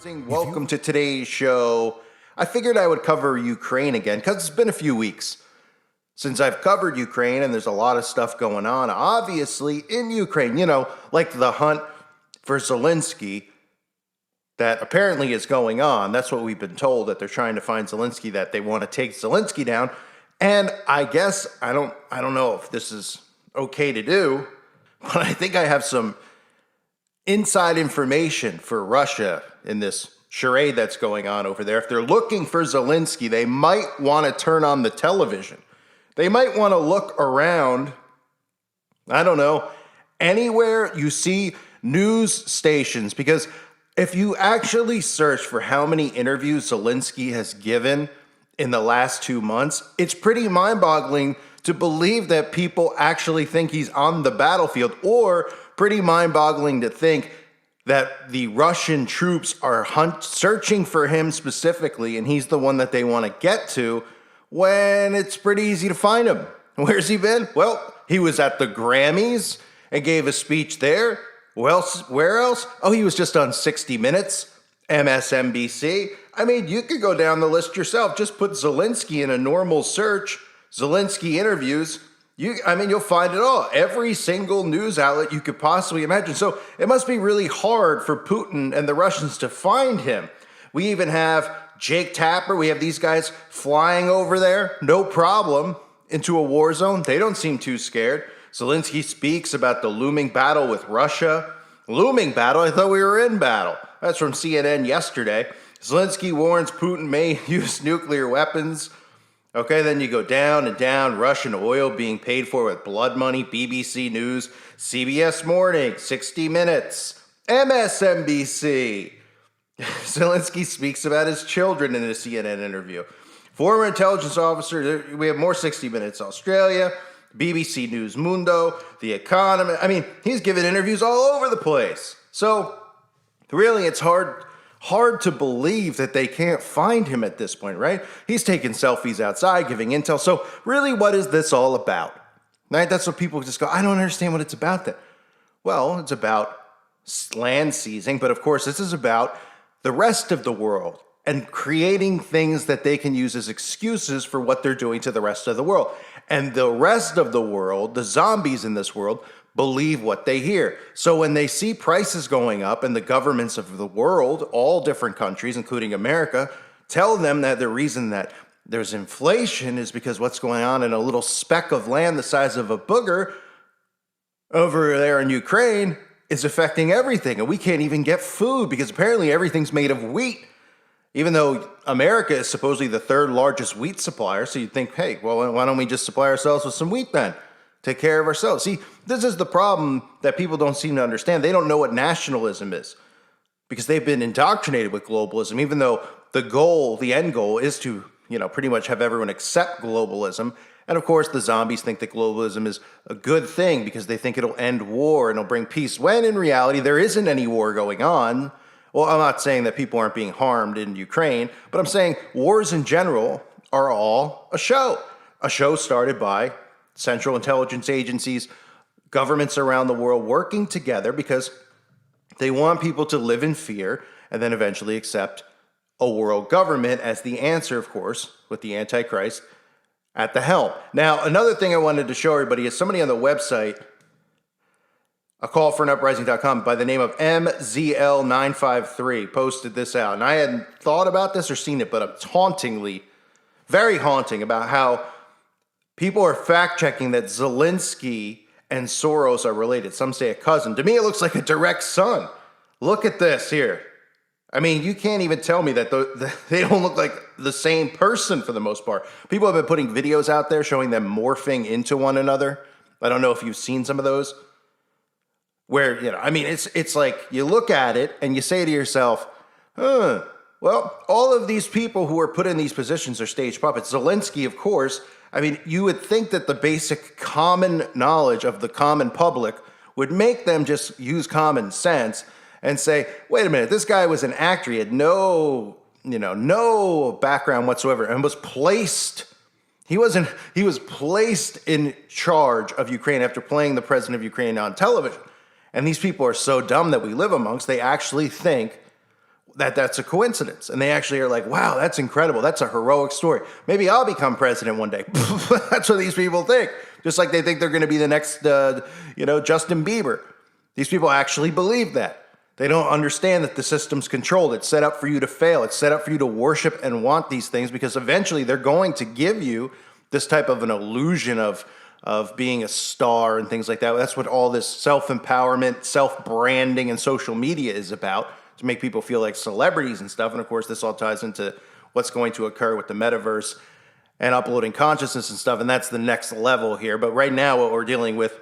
Welcome to today's show. I figured I would cover Ukraine again because it's been a few weeks since I've covered Ukraine, and there's a lot of stuff going on, obviously, in Ukraine. You know, like the hunt for Zelensky that apparently is going on. That's what we've been told, that they're trying to find Zelensky, that they want to take Zelensky down. And I guess I don't know if this is okay to do, but I think I have some inside information for Russia in this charade that's going on over there. If they're looking for Zelensky, they might want to turn on the television. They might want to look around, I don't know, anywhere you see news stations, because if you actually search for how many interviews Zelensky has given in the last 2 months, it's pretty mind-boggling to believe that people actually think he's on the battlefield, or pretty mind-boggling to think that the Russian troops are searching for him specifically, and he's the one that they want to get to, when it's pretty easy to find him. Where's he been? Well, he was at the Grammys and gave a speech there. Where else? Oh, he was just on 60 Minutes, MSNBC. I mean, you could go down the list yourself. Just put Zelensky in a normal search, Zelensky interviews. You'll find it all. Every single news outlet you could possibly imagine. So it must be really hard for Putin and the Russians to find him. We even have Jake Tapper. We have these guys flying over there, no problem, into a war zone. They don't seem too scared. Zelensky speaks about the looming battle with Russia. Looming battle? I thought we were in battle. That's from CNN yesterday. Zelensky warns Putin may use nuclear weapons. Okay, then you go down and down. Russian oil being paid for with blood money. BBC News, CBS Morning, 60 Minutes, MSNBC. Zelensky speaks about his children in a CNN interview. Former intelligence officer, we have more 60 Minutes, Australia, BBC News Mundo, The Economist. I mean, he's giving interviews all over the place. So really, it's hard to believe that they can't find him at this point, right? He's taking selfies outside, giving intel. So really, what is this all about? Right? That's what people just go, I don't understand what it's about then. Well, it's about land seizing, but of course, this is about the rest of the world and creating things that they can use as excuses for what they're doing to the rest of the world. And the rest of the world, the zombies in this world, believe what they hear. So when they see prices going up and the governments of the world, all different countries, including America, tell them that the reason that there's inflation is because what's going on in a little speck of land the size of a booger over there in Ukraine is affecting everything. And we can't even get food because apparently everything's made of wheat, even though America is supposedly the third largest wheat supplier. So you'd think, hey, well, why don't we just supply ourselves with some wheat then? Take care of ourselves. See, this is the problem that people don't seem to understand. They don't know what nationalism is because they've been indoctrinated with globalism, even though the end goal is to, pretty much have everyone accept globalism. And of course, the zombies think that globalism is a good thing because they think it'll end war and it'll bring peace, when in reality, there isn't any war going on. Well, I'm not saying that people aren't being harmed in Ukraine, but I'm saying wars in general are all a show started by central intelligence agencies, governments around the world working together because they want people to live in fear and then eventually accept a world government as the answer, of course, with the Antichrist at the helm. Now, another thing I wanted to show everybody is somebody on the website, acallforanuprising.com, by the name of MZL953 posted this out. And I hadn't thought about this or seen it, but it's very haunting about how people are fact-checking that Zelensky and Soros are related. Some say a cousin. To me, it looks like a direct son. Look at this here. I mean, you can't even tell me that they don't look like the same person for the most part. People have been putting videos out there showing them morphing into one another. I don't know if you've seen some of those. Where, it's like you look at it and you say to yourself, well, all of these people who are put in these positions are stage puppets. Zelensky, of course. I mean, you would think that the basic common knowledge of the common public would make them just use common sense and say, wait a minute, this guy was an actor. He had no background whatsoever and was placed. He was placed in charge of Ukraine after playing the president of Ukraine on television. And these people are so dumb that we live amongst, they actually think that's a coincidence. And they actually are like, wow, that's incredible. That's a heroic story. Maybe I'll become president one day. That's what these people think. Just like they think they're going to be the next, Justin Bieber. These people actually believe that. They don't understand that the system's controlled. It's set up for you to fail. It's set up for you to worship and want these things because eventually they're going to give you this type of an illusion of being a star and things like that. That's what all this self-empowerment, self-branding, and social media is about, to make people feel like celebrities and stuff. And of course, this all ties into what's going to occur with the metaverse and uploading consciousness and stuff. And that's the next level here. But right now, what we're dealing with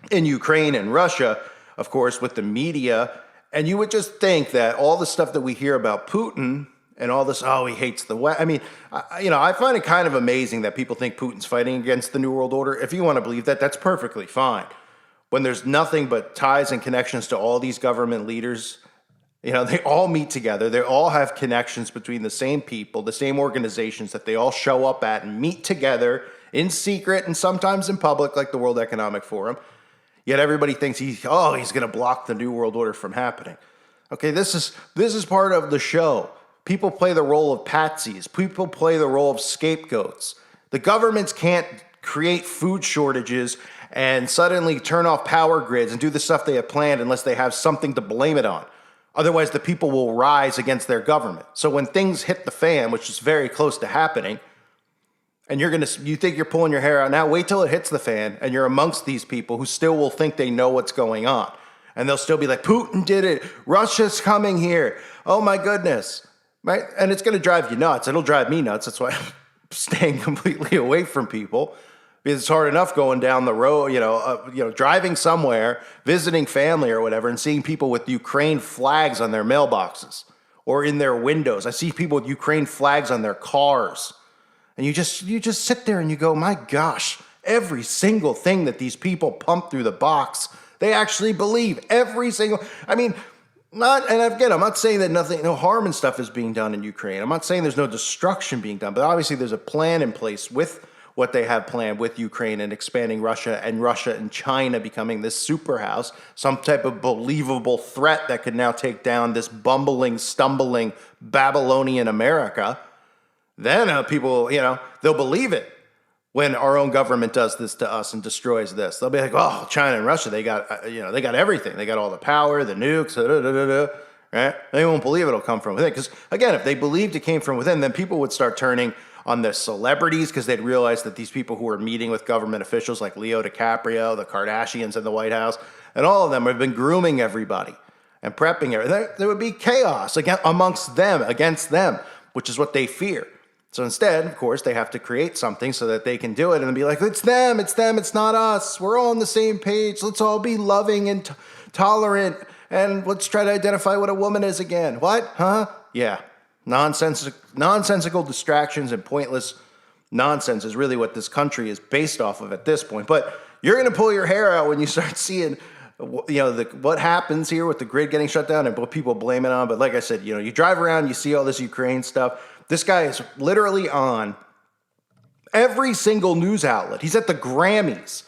in Ukraine and Russia, of course, with the media, and you would just think that all the stuff that we hear about Putin and all this, oh, he hates the West. I mean, I find it kind of amazing that people think Putin's fighting against the New World Order. If you want to believe that, that's perfectly fine. When there's nothing but ties and connections to all these government leaders, they all meet together. They all have connections between the same people, the same organizations that they all show up at and meet together in secret and sometimes in public, like the World Economic Forum. Yet everybody thinks he's going to block the New World Order from happening. Okay, this is part of the show. People play the role of patsies. People play the role of scapegoats. The governments can't create food shortages and suddenly turn off power grids and do the stuff they have planned unless they have something to blame it on. Otherwise, the people will rise against their government. So when things hit the fan, which is very close to happening, and you think you're pulling your hair out now, wait till it hits the fan and you're amongst these people who still will think they know what's going on. And they'll still be like, Putin did it. Russia's coming here. Oh my goodness. Right? And it's going to drive you nuts. It'll drive me nuts. That's why I'm staying completely away from people. Because it's hard enough going down the road, driving somewhere, visiting family or whatever, and seeing people with Ukraine flags on their mailboxes or in their windows. I see people with Ukraine flags on their cars. And you just sit there and you go, my gosh, every single thing that these people pump through the box, they actually believe. Every single, I'm not saying that no harm and stuff is being done in Ukraine. I'm not saying there's no destruction being done, but obviously there's a plan in place with what they have planned with Ukraine and expanding Russia and China becoming this superhouse, some type of believable threat that could now take down this bumbling, stumbling Babylonian America. Then people, they'll believe it when our own government does this to us and destroys this. They'll be like, oh, China and Russia, they got everything. They got all the power, the nukes, right? They won't believe it'll come from within. Because again, if they believed it came from within, then people would start turning on the celebrities because they'd realize that these people who are meeting with government officials like Leo DiCaprio, the Kardashians in the White House, and all of them have been grooming everybody and prepping everything. There would be chaos amongst them, against them, which is what they fear. So instead, of course, they have to create something so that they can do it and be like, it's them, it's not us. We're all on the same page. Let's all be loving and tolerant, and let's try to identify what a woman is again. What? Huh? Yeah. Nonsensical distractions and pointless nonsense is really what this country is based off of at this point. But you're going to pull your hair out when you start seeing, what happens here with the grid getting shut down and what people blame it on. But like I said, you drive around, you see all this Ukraine stuff. This guy is literally on every single news outlet. He's at the Grammys.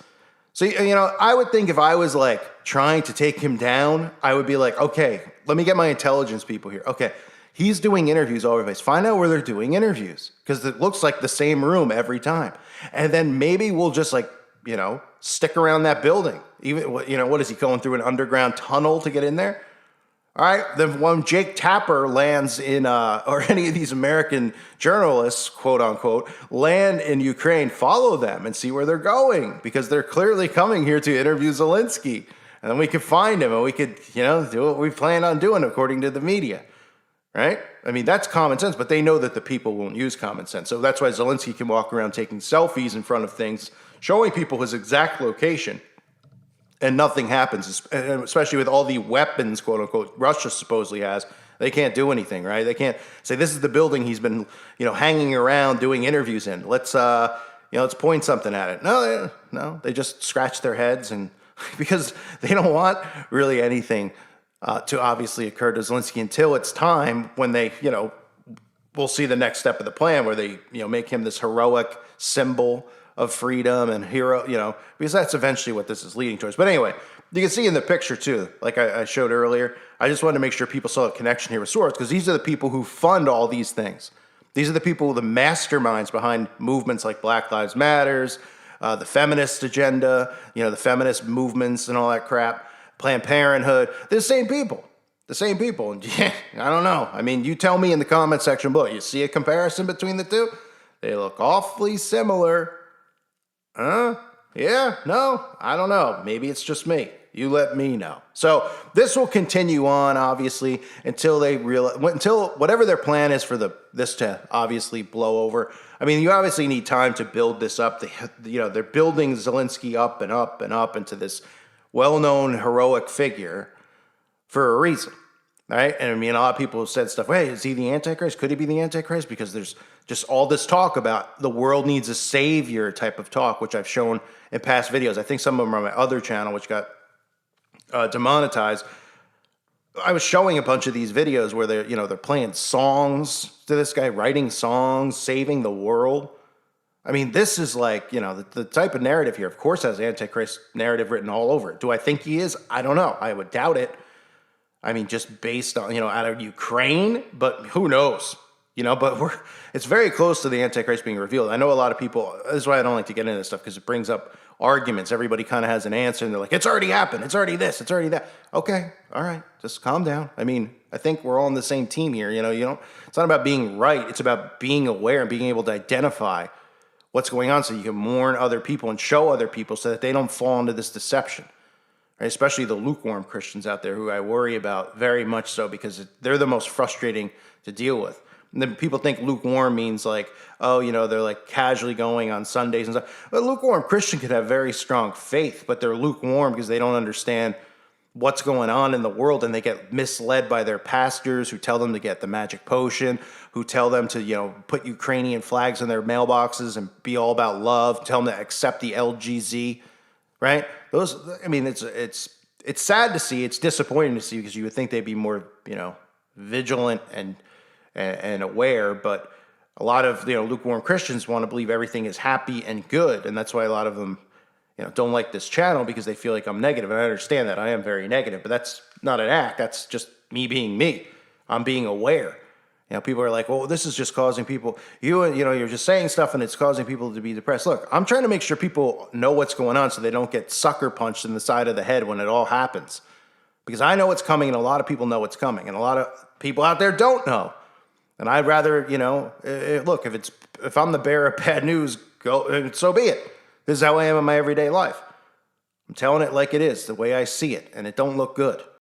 So, I would think if I was like trying to take him down, I would be like, okay, let me get my intelligence people here. Okay. He's doing interviews all over the place. Find out where they're doing interviews because it looks like the same room every time. And then maybe we'll just stick around that building. Even, what is he going through an underground tunnel to get in there? All right. Then when Jake Tapper lands in, or any of these American journalists, quote unquote, land in Ukraine, follow them and see where they're going because they're clearly coming here to interview Zelensky. And then we could find him and we could, do what we plan on doing according to the media. Right? I mean, that's common sense, but they know that the people won't use common sense. So that's why Zelensky can walk around taking selfies in front of things, showing people his exact location, and nothing happens, especially with all the weapons, quote unquote, Russia supposedly has. They can't do anything, right? They can't say, this is the building he's been, hanging around doing interviews in. Let's point something at it. No, they just scratch their heads and because they don't want really anything to obviously occur to Zelensky until it's time when they, we'll see the next step of the plan where they, make him this heroic symbol of freedom and hero, because that's eventually what this is leading towards. But anyway, You can see in the picture too, like I showed earlier. I just wanted to make sure people saw a connection here with Soros because these are the people who fund all these things. These are the people, the masterminds behind movements like Black Lives Matters, the feminist agenda, the feminist movements and all that crap, Planned Parenthood. They're the same people. The same people. And yeah, I don't know. I mean, you tell me in the comment section below. You see a comparison between the two? They look awfully similar. Huh? Yeah? No? I don't know. Maybe it's just me. You let me know. So this will continue on, obviously, until whatever their plan is for this to obviously blow over. I mean, you obviously need time to build this up. They're building Zelensky up and up and up into this well-known heroic figure for a reason, right? And I mean, a lot of people have said stuff. Hey, is he the Antichrist? Could he be the Antichrist? Because there's just all this talk about the world needs a savior type of talk, which I've shown in past videos. I think some of them are on my other channel, which got demonetized. I was showing a bunch of these videos where they're playing songs to this guy, writing songs, saving the world. I mean, this is like, the type of narrative here, of course, has Antichrist narrative written all over it. Do I think he is? I don't know. I would doubt it. I mean, just based on, out of Ukraine, but who knows? But it's very close to the Antichrist being revealed. I know a lot of people, this is why I don't like to get into this stuff, because it brings up arguments. Everybody kind of has an answer, and they're like, it's already happened. It's already this. It's already that. Okay. All right. Just calm down. I mean, I think we're all on the same team here. It's not about being right. It's about being aware and being able to identify what's going on so you can warn other people and show other people so that they don't fall into this deception. Right? Especially the lukewarm Christians out there, who I worry about very much so, because they're the most frustrating to deal with. And then people think lukewarm means like, oh, they're like casually going on Sundays and stuff. But a lukewarm Christian could have very strong faith, but they're lukewarm because they don't understand what's going on in the world, and they get misled by their pastors who tell them to get the magic potion, who tell them to, put Ukrainian flags in their mailboxes and be all about love, tell them to accept the LGZ, right? It's sad to see. It's disappointing to see, because you would think they'd be more, vigilant and aware, but a lot of lukewarm Christians want to believe everything is happy and good, and that's why a lot of them don't like this channel, because they feel like I'm negative. And I understand that I am very negative, but that's not an act. That's just me being me. I'm being aware. People are like, well, this is just causing people, you're just saying stuff and it's causing people to be depressed. Look, I'm trying to make sure people know what's going on so they don't get sucker punched in the side of the head when it all happens. Because I know what's coming, and a lot of people know what's coming, and a lot of people out there don't know. And I'd rather, look, if I'm the bearer of bad news, go, so be it. This is how I am in my everyday life. I'm telling it like it is, the way I see it, and it don't look good.